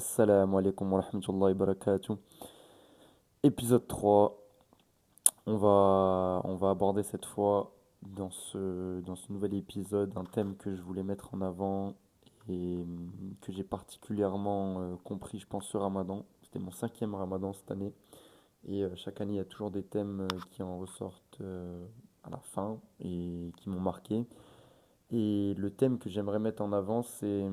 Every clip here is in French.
Assalamu alaikum wa rahmatullahi wa barakatuh. Épisode 3. On va aborder cette fois dans ce nouvel épisode un thème que je voulais mettre en avant et que j'ai particulièrement compris, je pense, ce Ramadan. C'était mon cinquième Ramadan cette année. Et chaque année, il y a toujours des thèmes qui en ressortent à la fin et qui m'ont marqué. Et le thème que j'aimerais mettre en avant, c'est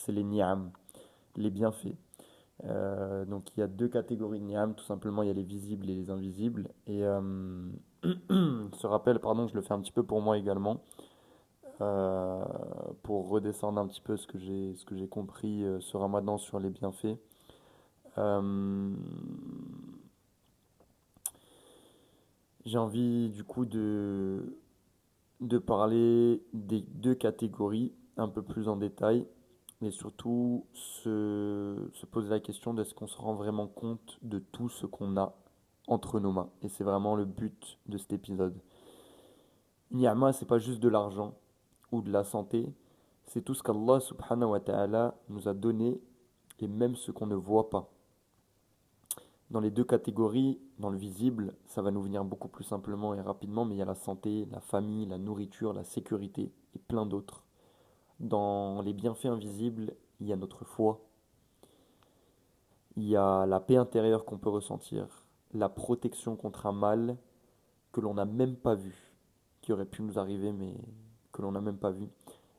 les ni'am, les bienfaits. Donc il y a deux catégories de ni'am, tout simplement il y a les visibles et les invisibles. Et ce rappel, pardon, je le fais un petit peu pour moi également, euh, pour redescendre un petit peu ce que j'ai compris ce Ramadan sur les bienfaits. Euh, j'ai envie du coup de parler des deux catégories un peu plus en détail, mais surtout se poser la question de est-ce qu'on se rend vraiment compte de tout ce qu'on a entre nos mains. Et c'est vraiment le but de cet épisode. Ni'ma, c'est pas juste de l'argent ou de la santé, c'est tout ce qu'Allah subhanahu wa ta'ala nous a donné et même ce qu'on ne voit pas. Dans les deux catégories, dans le visible, ça va nous venir beaucoup plus simplement et rapidement, mais il y a la santé, la famille, la nourriture, la sécurité et plein d'autres. Dans les bienfaits invisibles, il y a notre foi, il y a la paix intérieure qu'on peut ressentir, la protection contre un mal que l'on n'a même pas vu, qui aurait pu nous arriver mais que l'on n'a même pas vu.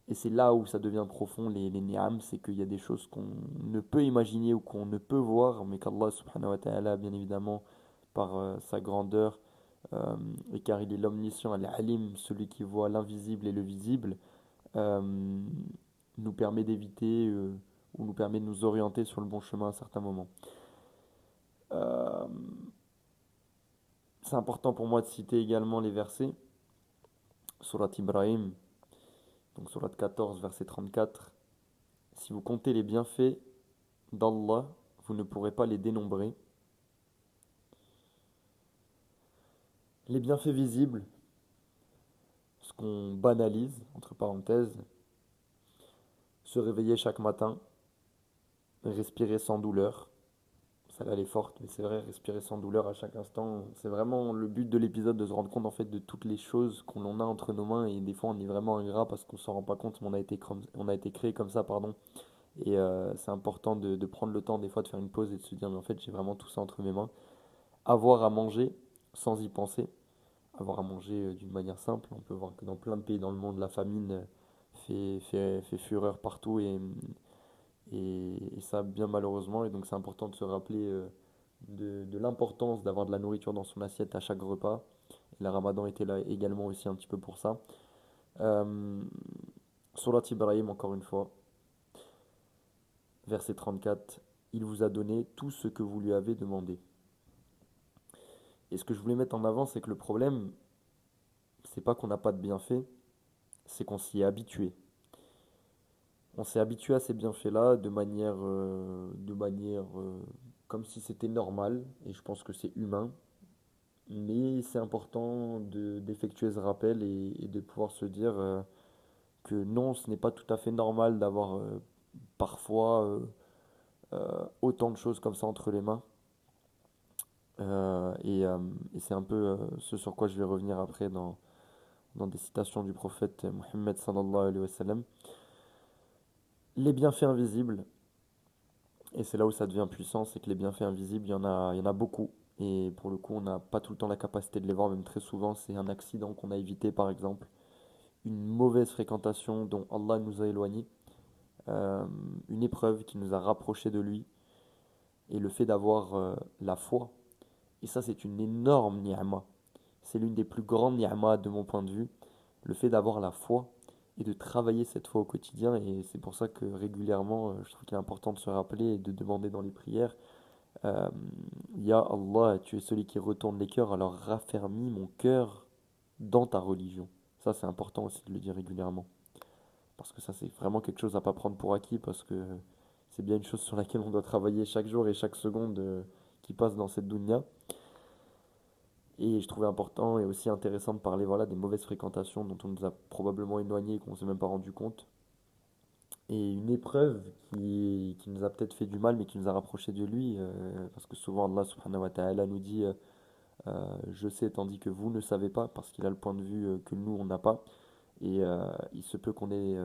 Et c'est là où ça devient profond, les ni'am, c'est qu'il y a des choses qu'on ne peut imaginer ou qu'on ne peut voir, mais qu'Allah subhanahu wa ta'ala, bien évidemment, par sa grandeur, euh, et car il est l'omniscient, al-alim, celui qui voit l'invisible et le visible, euh, nous permet d'éviter ou nous permet de nous orienter sur le bon chemin à certains moments. Euh, c'est important pour moi de citer également les versets. Surat Ibrahim, donc Surat 14, verset 34. Si vous comptez les bienfaits d'Allah, vous ne pourrez pas les dénombrer. Les bienfaits visibles, ce qu'on banalise, entre parenthèses, se réveiller chaque matin, respirer sans douleur. Ça là, elle est forte, mais c'est vrai, respirer sans douleur à chaque instant. C'est vraiment le but de l'épisode de se rendre compte en fait de toutes les choses qu'on en a entre nos mains et des fois on est vraiment ingrat parce qu'on s'en rend pas compte, mais on a été créé comme ça, pardon. Et c'est important de prendre le temps des fois de faire une pause et de se dire mais en fait j'ai vraiment tout ça entre mes mains. Avoir à manger sans y penser, avoir à manger d'une manière simple. On peut voir que dans plein de pays dans le monde, la famine fait fureur partout et ça bien malheureusement. Et donc c'est important de se rappeler de l'importance d'avoir de la nourriture dans son assiette à chaque repas. Et le Ramadan était là également aussi un petit peu pour ça. Euh, Surat Ibrahim, encore une fois, verset 34, il vous a donné tout ce que vous lui avez demandé. Et ce que je voulais mettre en avant, c'est que le problème, c'est pas qu'on n'a pas de bienfaits, c'est qu'on s'y est habitué. On s'est habitué à ces bienfaits-là de manière comme si c'était normal, et je pense que c'est humain, mais c'est important d'effectuer ce rappel et de pouvoir se dire que non, ce n'est pas tout à fait normal d'avoir parfois autant de choses comme ça entre les mains. Et c'est un peu ce sur quoi je vais revenir après dans des citations du prophète Mohammed sallallahu alayhi wa sallam. Les bienfaits invisibles, et c'est là où ça devient puissant, c'est que les bienfaits invisibles, il y en a beaucoup. Et pour le coup, on n'a pas tout le temps la capacité de les voir, même très souvent, c'est un accident qu'on a évité, par exemple, une mauvaise fréquentation dont Allah nous a éloignés, euh, une épreuve qui nous a rapprochés de lui, et le fait d'avoir la foi. Et ça, c'est une énorme ni'ma. C'est l'une des plus grandes ni'ma de mon point de vue, le fait d'avoir la foi et de travailler cette foi au quotidien. Et c'est pour ça que régulièrement, je trouve qu'il est important de se rappeler et de demander dans les prières euh, Ya Allah, tu es celui qui retourne les cœurs, alors raffermis mon cœur dans ta religion. Ça, c'est important aussi de le dire régulièrement. Parce que ça, c'est vraiment quelque chose à pas prendre pour acquis, parce que c'est bien une chose sur laquelle on doit travailler chaque jour et chaque seconde qui passe dans cette dunya. Et je trouvais important et aussi intéressant de parler voilà, des mauvaises fréquentations dont on nous a probablement éloignés et qu'on ne s'est même pas rendu compte. et une épreuve qui nous a peut-être fait du mal, mais qui nous a rapprochés de lui, parce que souvent Allah subhanahu wa ta'ala nous dit je sais tandis que vous ne savez pas, parce qu'il a le point de vue que nous on n'a pas, et il se peut qu'on ait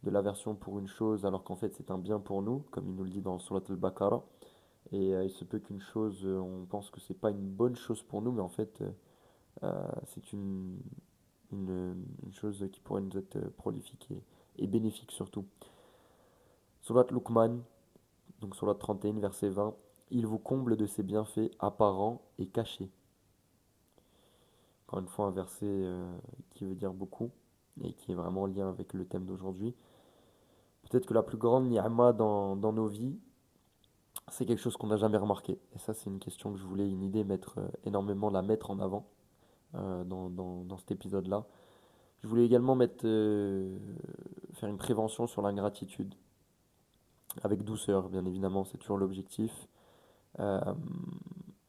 de l'aversion pour une chose alors qu'en fait c'est un bien pour nous, comme il nous le dit dans Surat al-Baqarah, et il se peut qu'une chose, on pense que c'est pas une bonne chose pour nous, mais en fait c'est une chose qui pourrait nous être prolifique et bénéfique surtout. Surat Luqman, donc Surat 31, verset 20, il vous comble de ses bienfaits apparents et cachés. Encore une fois, un verset qui veut dire beaucoup et qui est vraiment en lien avec le thème d'aujourd'hui. Peut-être que la plus grande ni'ma dans nos vies, c'est quelque chose qu'on n'a jamais remarqué. Et ça, c'est une question que je voulais, une idée, mettre énormément, la mettre en avant dans cet épisode-là. Je voulais également faire une prévention sur l'ingratitude, avec douceur, bien évidemment, c'est toujours l'objectif. Euh,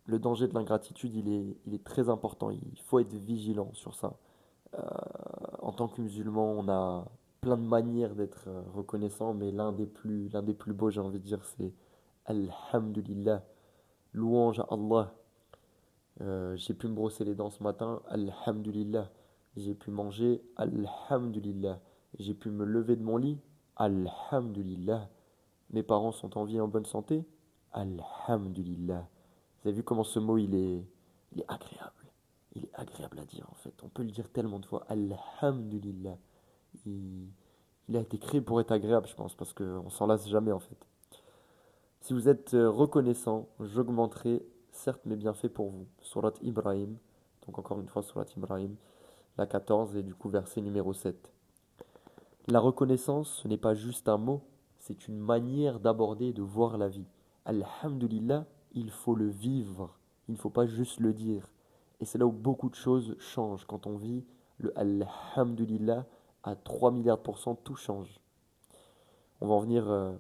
le danger de l'ingratitude, il est très important, il faut être vigilant sur ça. Euh, En tant que musulman, on a plein de manières d'être reconnaissant, mais l'un des plus beaux, j'ai envie de dire, c'est Alhamdulillah, louange à Allah. J'ai pu me brosser les dents ce matin, Alhamdulillah. J'ai pu manger, Alhamdulillah. J'ai pu me lever de mon lit, Alhamdulillah. Mes parents sont en vie et en bonne santé, Alhamdulillah. Vous avez vu comment ce mot il est agréable. Il est agréable à dire en fait. On peut le dire tellement de fois. Alhamdulillah. Il, il a été créé pour être agréable, je pense, parce qu'on s'en lasse jamais en fait. Si vous êtes reconnaissant, j'augmenterai certes mes bienfaits pour vous. Surat Ibrahim, donc encore une fois Surat Ibrahim, la 14 et du coup verset numéro 7. La reconnaissance, ce n'est pas juste un mot, c'est une manière d'aborder et de voir la vie. Alhamdulillah, il faut le vivre, il ne faut pas juste le dire. Et c'est là où beaucoup de choses changent. Quand on vit le Alhamdulillah à 3 milliards de pourcents, tout change. On va en venir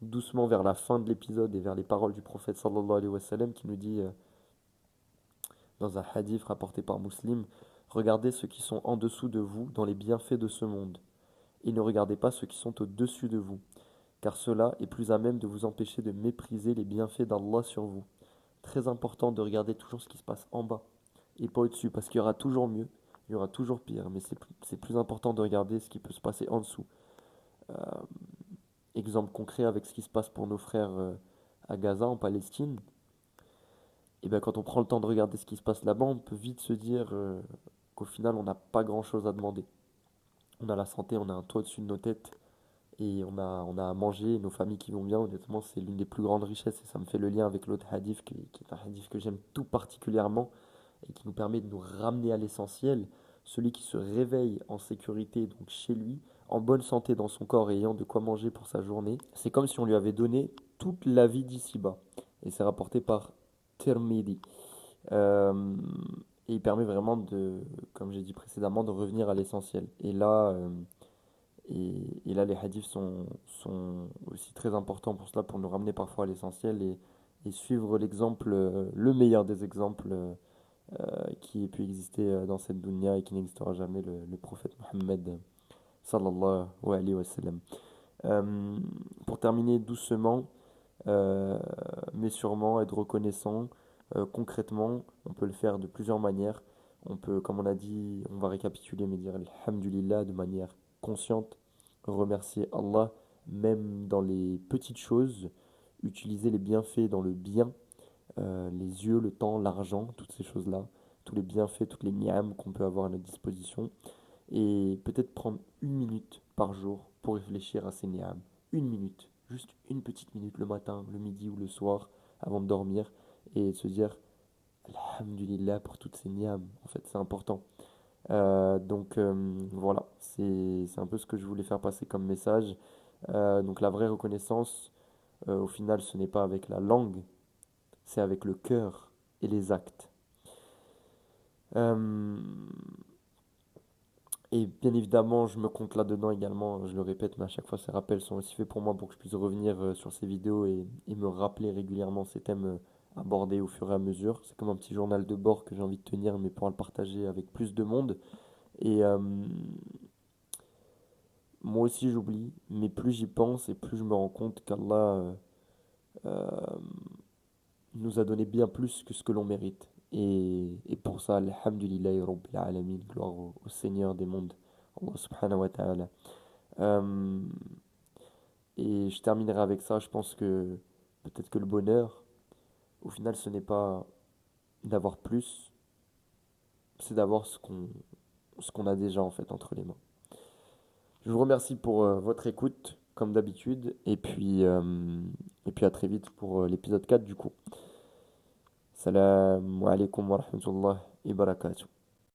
doucement vers la fin de l'épisode et vers les paroles du prophète sallallahu alayhi wa sallam qui nous dit dans un hadith rapporté par Muslim, regardez ceux qui sont en dessous de vous dans les bienfaits de ce monde et ne regardez pas ceux qui sont au-dessus de vous, car cela est plus à même de vous empêcher de mépriser les bienfaits d'Allah sur vous. Très important de regarder toujours ce qui se passe en bas et pas au-dessus, parce qu'il y aura toujours mieux, il y aura toujours pire, mais c'est plus important de regarder ce qui peut se passer en dessous. Euh, Exemple concret avec ce qui se passe pour nos frères à Gaza, en Palestine, et bien quand on prend le temps de regarder ce qui se passe là-bas, on peut vite se dire qu'au final, on n'a pas grand-chose à demander. On a la santé, on a un toit au-dessus de nos têtes, et on a à manger, nos familles qui vont bien, honnêtement, c'est l'une des plus grandes richesses, et ça me fait le lien avec l'autre hadith, qui est un hadith que j'aime tout particulièrement, et qui nous permet de nous ramener à l'essentiel, celui qui se réveille en sécurité, donc chez lui, en bonne santé dans son corps et ayant de quoi manger pour sa journée, c'est comme si on lui avait donné toute la vie d'ici-bas. Et c'est rapporté par Tirmidhi. Euh, et il permet vraiment comme j'ai dit précédemment, de revenir à l'essentiel. Et là, les hadiths sont aussi très importants pour cela, pour nous ramener parfois à l'essentiel et suivre l'exemple, le meilleur des exemples qui ait pu exister dans cette dunya et qui n'existera jamais, le prophète Mohammed sallallahu alayhi wa sallam. Euh, pour terminer doucement, euh, mais sûrement être reconnaissant, concrètement, on peut le faire de plusieurs manières. On peut, comme on a dit, on va récapituler, mais dire Alhamdulillah de manière consciente, remercier Allah, même dans les petites choses, utiliser les bienfaits dans le bien, les yeux, le temps, l'argent, toutes ces choses-là, tous les bienfaits, toutes les ni'am qu'on peut avoir à notre disposition, et peut-être prendre une minute par jour pour réfléchir à ces ni'am. Une minute, juste une petite minute le matin, le midi ou le soir, avant de dormir, et se dire Alhamdulillah pour toutes ces ni'am. En fait, c'est important. Voilà, c'est un peu ce que je voulais faire passer comme message. Donc la vraie reconnaissance, au final, ce n'est pas avec la langue, c'est avec le cœur et les actes. Euh, et bien évidemment, je me compte là-dedans également, je le répète, mais à chaque fois, ces rappels sont aussi faits pour moi pour que je puisse revenir sur ces vidéos et me rappeler régulièrement ces thèmes abordés au fur et à mesure. C'est comme un petit journal de bord que j'ai envie de tenir, mais pour le partager avec plus de monde. Et moi aussi j'oublie, mais plus j'y pense et plus je me rends compte qu'Allah euh, nous a donné bien plus que ce que l'on mérite. Et pour ça, Alhamdulillahi Rabbil Alamin, gloire au Seigneur des mondes, Allah subhanahu wa ta'ala. Euh, et je terminerai avec ça, je pense que peut-être que le bonheur, au final, ce n'est pas d'avoir plus, c'est d'avoir ce qu'on a déjà en fait entre les mains. Je vous remercie pour votre écoute, comme d'habitude, et puis à très vite pour l'épisode 4 du coup. Salam alaikum wa rahmatullah wa barakatuh.